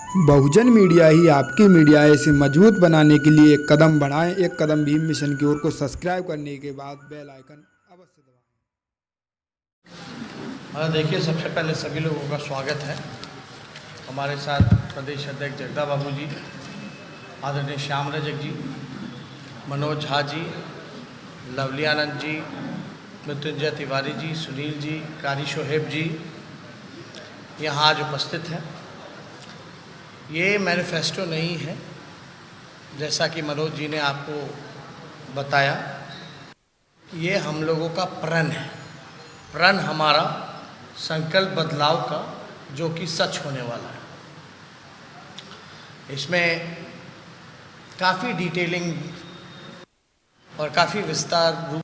बहुजन media ही आपकी media है। इसे मजबूत बनाने के लिए एक कदम बढ़ाएं। एक कदम भीम मिशन की ओर को सब्सक्राइब करने के बाद बेल आइकन अवश्य दबाएं। हाँ, देखिए, सबसे पहले सभी लोगों का स्वागत है। हमारे साथ प्रदेश अध्यक्ष जगदा बाबू जी, आदरणीय श्याम रजक जी, मनोज झा जी, लवली आनंद जी, मृत्युंजय तिवारी जी, सुनील जी, कारी शोहेब जी यहाँ आज उपस्थित हैं। ये मैनिफेस्टो नहीं है, जैसा कि मनोज जी ने आपको बताया। ये हम लोगों का प्रण है, प्रण हमारा संकल्प बदलाव का, जो कि सच होने वाला है। इसमें काफ़ी डिटेलिंग और काफ़ी विस्तार रूप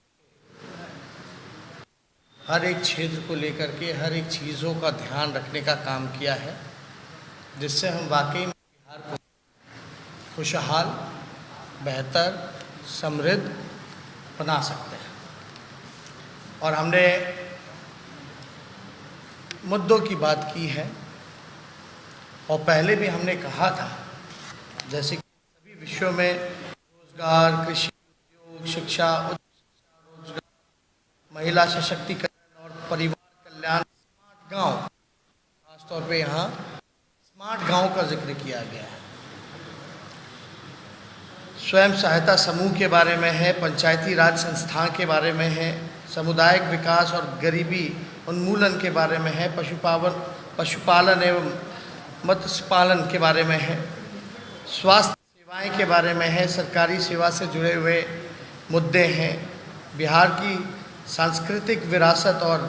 हर एक क्षेत्र को लेकर के हर एक चीज़ों का ध्यान रखने का काम किया है, जिससे हम वाकई में बिहार को खुशहाल, बेहतर, समृद्ध बना सकते हैं। और हमने मुद्दों की बात की है, और पहले भी हमने कहा था, जैसे कि सभी विषयों में रोजगार, कृषि, उद्योग, शिक्षा, रोजगार, महिला सशक्तिकरण और परिवार कल्याण, स्मार्ट गांव, खासतौर पे यहाँ स्मार्ट गांव का जिक्र किया गया है। स्वयं सहायता समूह के बारे में है, पंचायती राज संस्थान के बारे में है, सामुदायिक विकास और गरीबी उन्मूलन के बारे में है, पशुपालन एवं मत्स्य पालन के बारे में है, स्वास्थ्य सेवाएं के बारे में है, सरकारी सेवा से जुड़े हुए मुद्दे हैं, बिहार की सांस्कृतिक विरासत और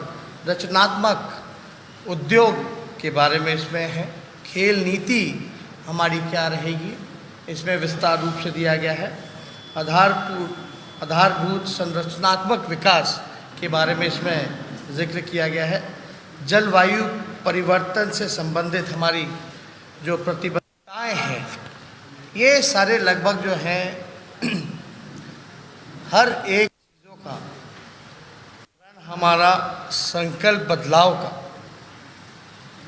रचनात्मक उद्योग के बारे में इसमें है, खेल नीति हमारी क्या रहेगी इसमें विस्तार रूप से दिया गया है, आधारभूत संरचनात्मक विकास के बारे में इसमें जिक्र किया गया है, जलवायु परिवर्तन से संबंधित हमारी जो प्रतिबद्धताएं हैं, ये सारे लगभग जो हैं हर एक चीज़ों का हमारा संकल्प बदलाव का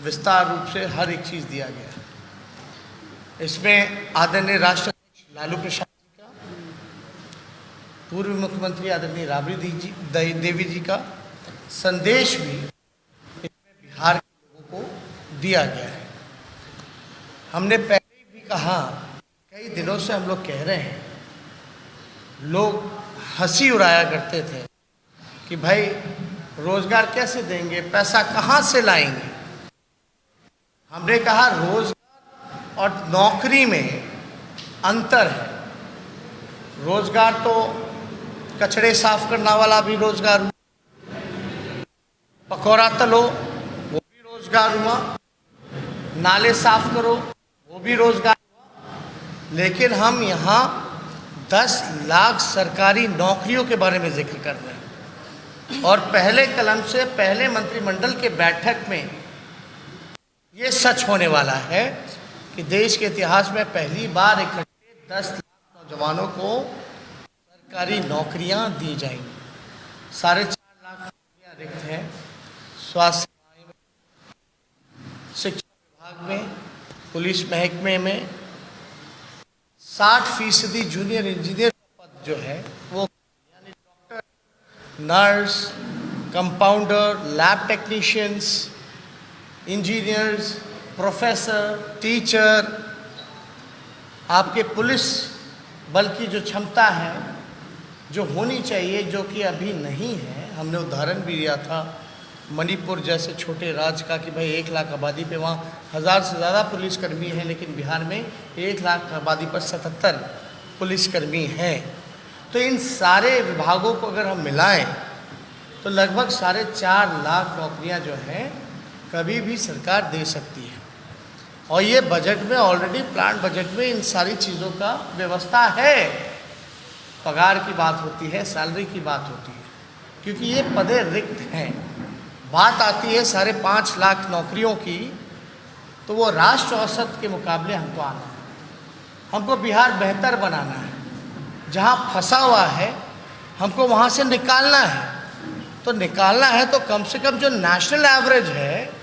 विस्तार रूप से हर एक चीज़ दिया गया है। इसमें आदरणीय राष्ट्राध्यक्ष लालू प्रसाद जी का, पूर्व मुख्यमंत्री आदरणीय राबड़ी देवी जी का संदेश भी इसमें बिहार के लोगों को दिया गया है। हमने पहले भी कहा, कई दिनों से हम लोग कह रहे हैं, लोग हंसी उड़ाया करते थे कि भाई रोजगार कैसे देंगे, पैसा कहाँ से लाएंगे। हमने कहा रोजगार और नौकरी में अंतर है। रोजगार तो कचड़े साफ करने वाला भी रोजगार हुआ, पकौड़ा तलो वो भी रोजगार हुआ, नाले साफ करो वो भी रोजगार हुआ। लेकिन हम यहाँ 10 लाख सरकारी नौकरियों के बारे में जिक्र कर रहे हैं, और पहले कलम से पहले मंत्रिमंडल के बैठक में ये सच होने वाला है कि देश के इतिहास में पहली बार इकट्ठे 10 लाख नौजवानों को सरकारी नौकरियां दी जाएंगी। 4.5 लाख नौकरियां रिक्त हैं स्वास्थ्य सेवाएं में, शिक्षा विभाग में, पुलिस महकमे में। 60% जूनियर इंजीनियर का पद जो है वो, यानी doctor, nurse, compounder, lab technicians, engineers, professor, teacher, आपके पुलिस बल की जो क्षमता है, जो होनी चाहिए, जो कि अभी नहीं है। हमने उदाहरण भी दिया था मणिपुर जैसे छोटे राज्य का कि भाई 1 लाख आबादी पे वहाँ 1000 से ज़्यादा पुलिसकर्मी हैं, लेकिन बिहार में 1 लाख आबादी पर 77 पुलिसकर्मी हैं। तो इन सारे विभागों को अगर हम मिलाएं तो लगभग 4.5 लाख नौकरियां जो हैं कभी भी सरकार दे सकती है। और ये बजट में ऑलरेडी प्लान बजट में इन सारी चीज़ों का व्यवस्था है। पगार की बात होती है, सैलरी की बात होती है, क्योंकि ये पदे रिक्त हैं। बात आती है 5.5 लाख नौकरियों की, तो वो राष्ट्र औसत के मुकाबले हमको आना है। हमको बिहार बेहतर बनाना है। जहाँ फंसा हुआ है हमको वहाँ से निकालना है। तो निकालना है तो कम से कम जो नेशनल एवरेज है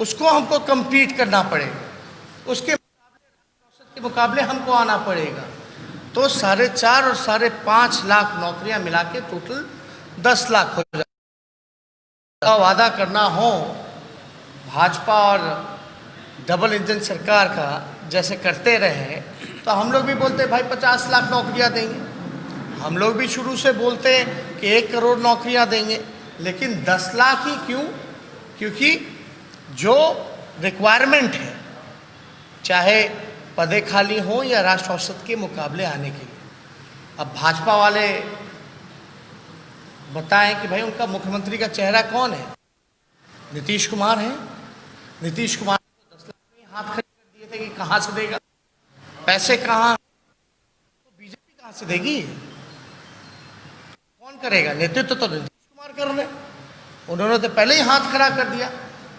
उसको हमको कम्पीट करना पड़ेगा, उसके के मुकाबले हमको आना पड़ेगा। तो 4.5 और 5.5 लाख नौकरियां मिला के टोटल 10 लाख हो जाए। वादा करना हो भाजपा और डबल इंजन सरकार का जैसे करते रहे, तो हम लोग भी बोलते भाई 50 लाख नौकरियां देंगे। हम लोग भी शुरू से बोलते कि 1 करोड़ नौकरियां देंगे, लेकिन 10 लाख ही क्यों? क्योंकि जो रिक्वायरमेंट है, चाहे पदे खाली हो या राष्ट्र औसत के मुकाबले आने के लिए। अब भाजपा वाले बताएं कि भाई उनका मुख्यमंत्री का चेहरा कौन है? नीतीश कुमार है। नीतीश कुमार को 10 लाख में हाथ खड़े कर दिए थे कि कहाँ से देगा, पैसे कहाँ, तो बीजेपी कहाँ से देगी? कौन करेगा? नेतृत्व तो नीतीश कुमार कर रहे, उन्होंने तो पहले ही हाथ खड़ा कर दिया।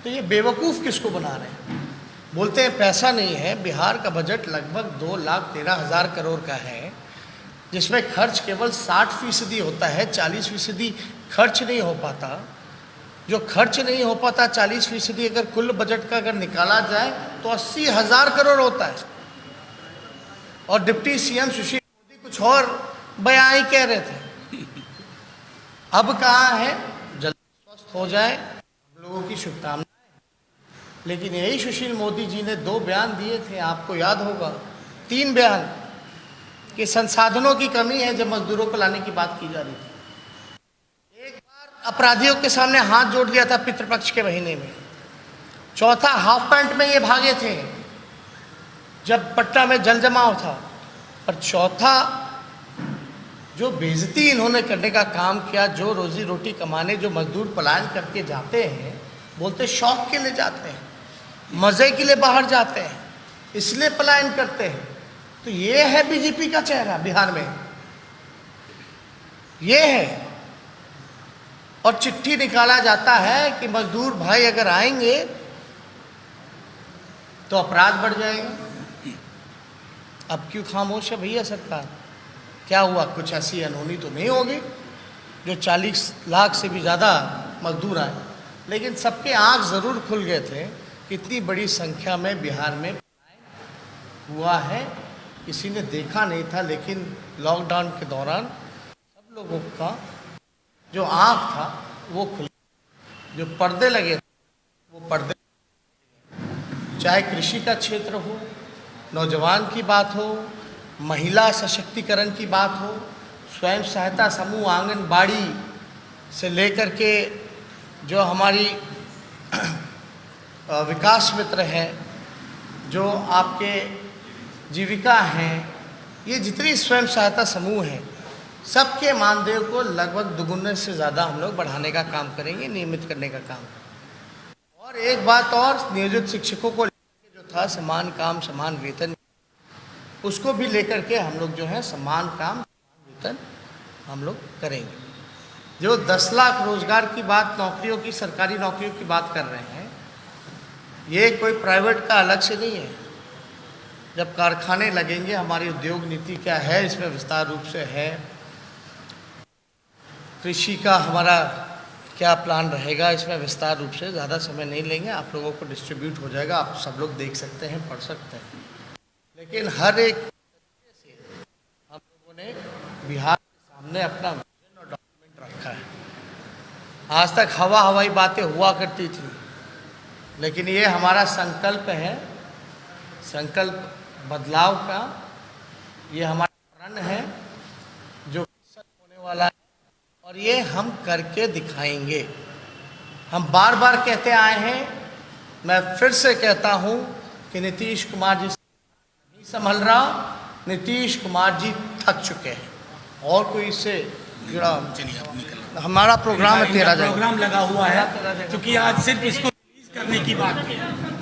तो ये बेवकूफ़ किसको बना रहे हैं? बोलते हैं पैसा नहीं है। बिहार का बजट लगभग 2,13,000 करोड़ का है, जिसमें खर्च केवल 60% होता है, 40% खर्च नहीं हो पाता। जो खर्च नहीं हो पाता 40% अगर कुल बजट का अगर निकाला जाए तो 80,000 करोड़ होता है। और डिप्टी सीएम सुशील मोदी कुछ और बयान ही कह रहे थे। अब कहाँ है? जल्दी स्वस्थ हो जाए, हम लोगों की शुभकामनाएं। लेकिन यही सुशील मोदी जी ने 2 बयान दिए थे, आपको याद होगा, 3 बयान, कि संसाधनों की कमी है जब मजदूरों को लाने की बात की जा रही थी। एक बार अपराधियों के सामने हाथ जोड़ लिया था पितृपक्ष के महीने में। चौथा, हाफ पैंट में ये भागे थे जब पटना में जल जमाव था। और चौथा, जो बेइज्जती इन्होंने करने का काम किया, जो रोजी रोटी कमाने जो मजदूर पलायन करके जाते हैं, बोलते शौक के लिए जाते हैं, मज़े के लिए बाहर जाते हैं, इसलिए पलायन करते हैं। तो ये है बीजेपी का चेहरा बिहार में, ये है। और चिट्ठी निकाला जाता है कि मजदूर भाई अगर आएंगे तो अपराध बढ़ जाएगा। अब क्यों खामोश है भैया सरकार? क्या हुआ? कुछ ऐसी अनहोनी तो नहीं होगी जो 40 लाख से भी ज़्यादा मजदूर आए? लेकिन सबके आंख ज़रूर खुल गए थे कि इतनी बड़ी संख्या में बिहार में हुआ है, किसी ने देखा नहीं था। लेकिन लॉकडाउन के दौरान सब लोगों का जो आंख था वो खुल, जो पर्दे लगे थे वो पर्दे, चाहे कृषि का क्षेत्र हो, नौजवान की बात हो, महिला सशक्तिकरण की बात हो, स्वयं सहायता समूह, आंगनबाड़ी से लेकर के जो हमारी विकास मित्र हैं, जो आपके जीविका हैं, ये जितनी स्वयं सहायता समूह हैं, सबके मानदेय को लगभग दुगुने से ज़्यादा हम लोग बढ़ाने का काम करेंगे, नियमित करने का काम करेंगे। और एक बात और, नियोजित शिक्षकों को लेकर जो था समान काम समान वेतन, उसको भी लेकर के हम लोग जो है समान काम समान वेतन हम लोग करेंगे। जो 10 लाख रोजगार की बात, नौकरियों की, सरकारी नौकरियों की बात कर रहे हैं, ये कोई प्राइवेट का अलग से नहीं है। जब कारखाने लगेंगे, हमारी उद्योग नीति क्या है इसमें विस्तार रूप से है, कृषि का हमारा क्या प्लान रहेगा इसमें विस्तार रूप से, ज़्यादा समय नहीं लेंगे, आप लोगों को डिस्ट्रीब्यूट हो जाएगा, आप सब लोग देख सकते हैं, पढ़ सकते हैं। लेकिन हर एक तरीके से हम लोगों ने बिहार के सामने अपना विजन और डॉक्यूमेंट रखा है। आज तक हवाई बातें हुआ करती थी, लेकिन ये हमारा संकल्प है, संकल्प बदलाव का। ये हमारा प्रण है जो सच होने वाला है, और ये हम करके दिखाएंगे। हम बार बार कहते आए हैं, मैं फिर से कहता हूँ कि नीतीश कुमार जी नहीं संभल रहा, नीतीश कुमार जी थक चुके हैं। और कोई इससे जुड़ा हमारा प्रोग्राम है 13 प्रोग्राम लगा हुआ है, क्योंकि आज सिर्फ इसको रिलीज करने की बात है।